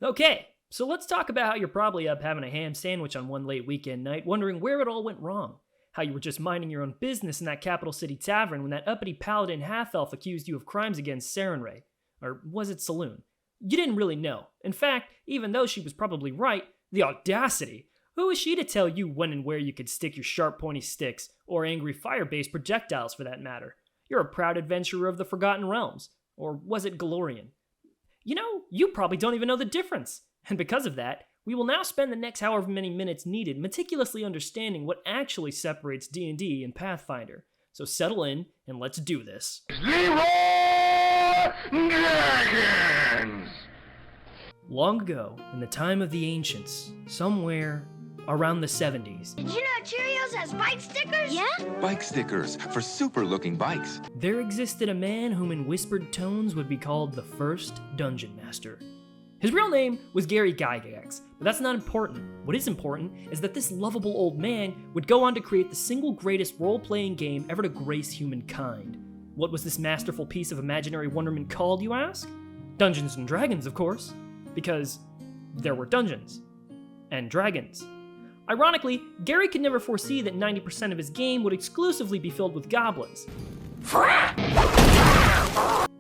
Okay, so let's talk about how you're probably up having a ham sandwich on one late weekend night, wondering where it all went wrong. How you were just minding your own business in that capital city tavern when that uppity paladin half-elf accused you of crimes against Sarenrae. Or was it Saloon? You didn't really know. In fact, even though she was probably right, the audacity! Who is she to tell you when and where you could stick your sharp pointy sticks, or angry fire-based projectiles for that matter? You're a proud adventurer of the Forgotten Realms. Or was it Galorian? You know, you probably don't even know the difference. And because of that, we will now spend the next however many minutes needed meticulously understanding what actually separates D&D and Pathfinder. So settle in, and let's do this. Zero Dragons! Long ago, in the time of the ancients, somewhere around the 70s. Did you know Cheerios has bike stickers? Yeah? Bike stickers for super-looking bikes. There existed a man whom in whispered tones would be called the first Dungeon Master. His real name was Gary Gygax, but that's not important. What is important is that this lovable old man would go on to create the single greatest role-playing game ever to grace humankind. What was this masterful piece of imaginary wonderment called, you ask? Dungeons and Dragons, of course. Because there were dungeons. And dragons. Ironically, Gary could never foresee that 90% of his game would exclusively be filled with goblins.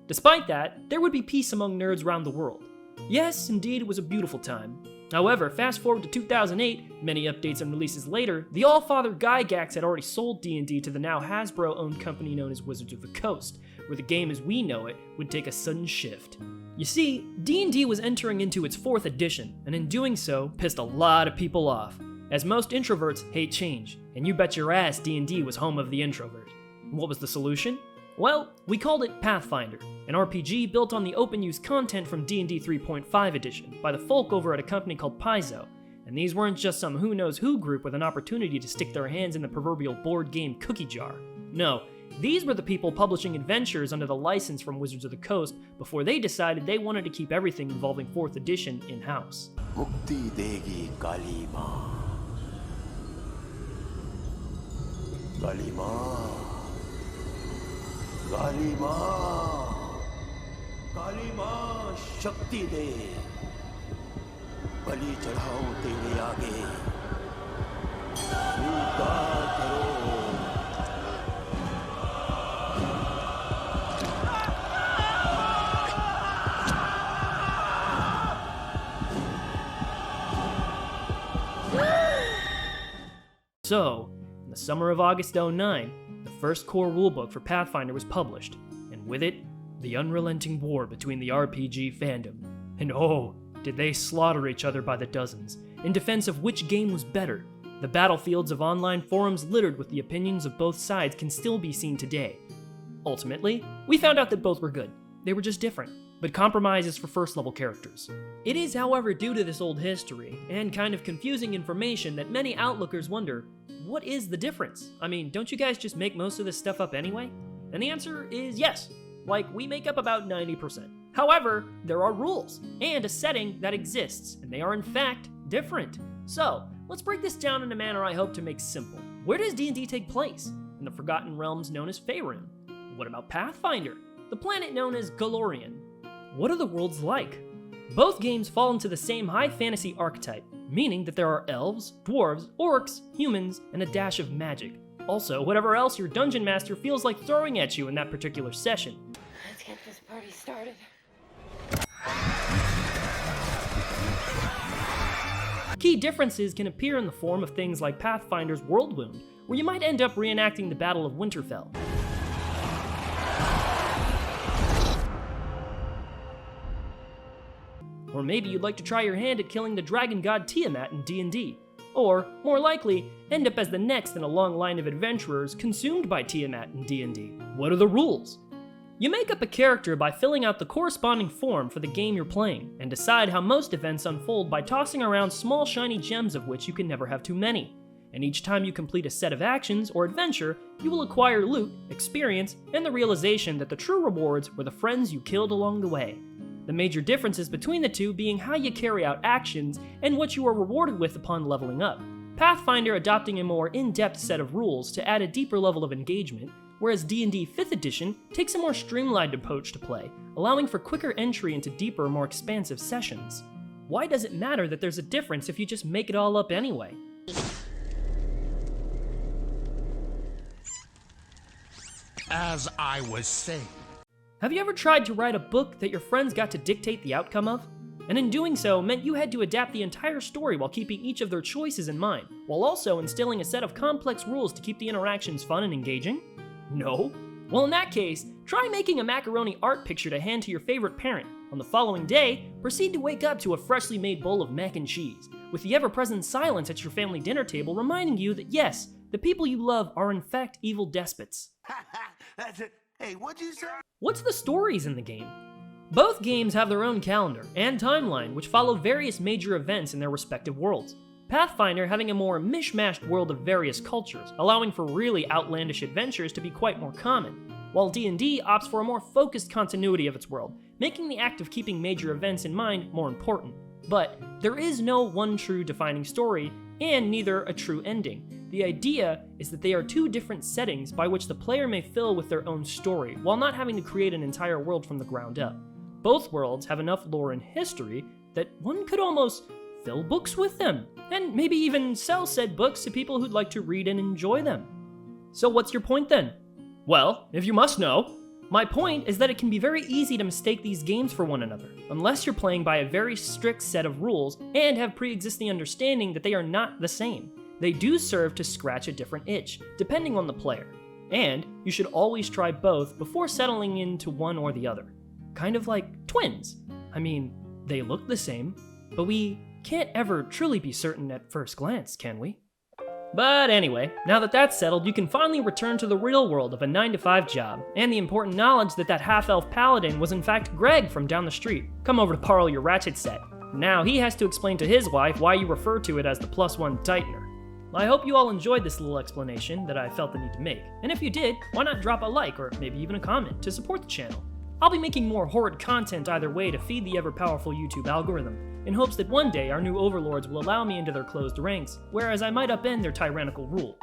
Despite that, there would be peace among nerds around the world. Yes, indeed, it was a beautiful time. However, fast forward to 2008, many updates and releases later, the Allfather Gygax had already sold D&D to the now Hasbro-owned company known as Wizards of the Coast, where the game as we know it would take a sudden shift. You see, D&D was entering into its 4th edition, and in doing so, pissed a lot of people off, as most introverts hate change, and you bet your ass D&D was home of the introvert. What was the solution? Well, we called it Pathfinder, an RPG built on the open-use content from D&D 3.5 edition by the folk over at a company called Paizo, and these weren't just some who-knows-who group with an opportunity to stick their hands in the proverbial board game cookie jar. No, these were the people publishing adventures under the license from Wizards of the Coast before they decided they wanted to keep everything involving 4th edition in-house. Mukti degi Kalima. Kalima. Kalima. Kalima Shakti de. बलि चढ़ाओ तेरे आगे स्वीकार करो So, in the summer of August 09, the first core rulebook for Pathfinder was published, and with it, the unrelenting war between the RPG fandom. And oh, did they slaughter each other by the dozens, in defense of which game was better. The battlefields of online forums littered with the opinions of both sides can still be seen today. Ultimately, we found out that both were good. They were just different, but compromises for first-level characters. It is, however, due to this old history, and kind of confusing information that many outlookers wonder, what is the difference? I mean, don't you guys just make most of this stuff up anyway? And the answer is yes. Like, we make up about 90%. However, there are rules, and a setting that exists, and they are in fact different. So, let's break this down in a manner I hope to make simple. Where does D&D take place? In the Forgotten Realms known as Faerun. What about Pathfinder? The planet known as Galorian. What are the worlds like? Both games fall into the same high fantasy archetype, meaning that there are elves, dwarves, orcs, humans, and a dash of magic. Also, whatever else your dungeon master feels like throwing at you in that particular session. Let's get this party started. Key differences can appear in the form of things like Pathfinder's World Wound, where you might end up reenacting the Battle of Winterfell. Or maybe you'd like to try your hand at killing the dragon god Tiamat in D&D. Or, more likely, end up as the next in a long line of adventurers consumed by Tiamat in D&D. What are the rules? You make up a character by filling out the corresponding form for the game you're playing, and decide how most events unfold by tossing around small shiny gems of which you can never have too many. And each time you complete a set of actions or adventure, you will acquire loot, experience, and the realization that the true rewards were the friends you killed along the way. The major differences between the two being how you carry out actions and what you are rewarded with upon leveling up. Pathfinder adopting a more in-depth set of rules to add a deeper level of engagement, whereas D&D 5th edition takes a more streamlined approach to play, allowing for quicker entry into deeper, more expansive sessions. why does it matter that there's a difference if you just make it all up anyway? As I was saying. Have you ever tried to write a book that your friends got to dictate the outcome of? And in doing so, meant you had to adapt the entire story while keeping each of their choices in mind, while also instilling a set of complex rules to keep the interactions fun and engaging? No? Well, in that case, try making a macaroni art picture to hand to your favorite parent. On the following day, proceed to wake up to a freshly made bowl of mac and cheese, with the ever-present silence at your family dinner table reminding you that yes, the people you love are in fact evil despots. That's it. Hey, what'd you say? What's the stories in the game? Both games have their own calendar and timeline, which follow various major events in their respective worlds. Pathfinder having a more mishmashed world of various cultures, allowing for really outlandish adventures to be quite more common, while D&D opts for a more focused continuity of its world, making the act of keeping major events in mind more important. But there is no one true defining story, and neither a true ending. The idea is that they are two different settings by which the player may fill with their own story, while not having to create an entire world from the ground up. Both worlds have enough lore and history that one could almost fill books with them, and maybe even sell said books to people who'd like to read and enjoy them. So what's your point then? Well, if you must know, my point is that it can be very easy to mistake these games for one another, unless you're playing by a very strict set of rules and have pre-existing understanding that they are not the same. They do serve to scratch a different itch, depending on the player, and you should always try both before settling into one or the other. Kind of like twins. I mean, they look the same, but we can't ever truly be certain at first glance, can we? But anyway, now that that's settled, you can finally return to the real world of a 9-to-5 job, and the important knowledge that that half-elf paladin was in fact Greg from down the street. Come over to borrow your ratchet set. Now he has to explain to his wife why you refer to it as the +1 tightener. I hope you all enjoyed this little explanation that I felt the need to make, and if you did, why not drop a like or maybe even a comment to support the channel. I'll be making more horrid content either way to feed the ever-powerful YouTube algorithm, in hopes that one day our new overlords will allow me into their closed ranks, whereas I might upend their tyrannical rule.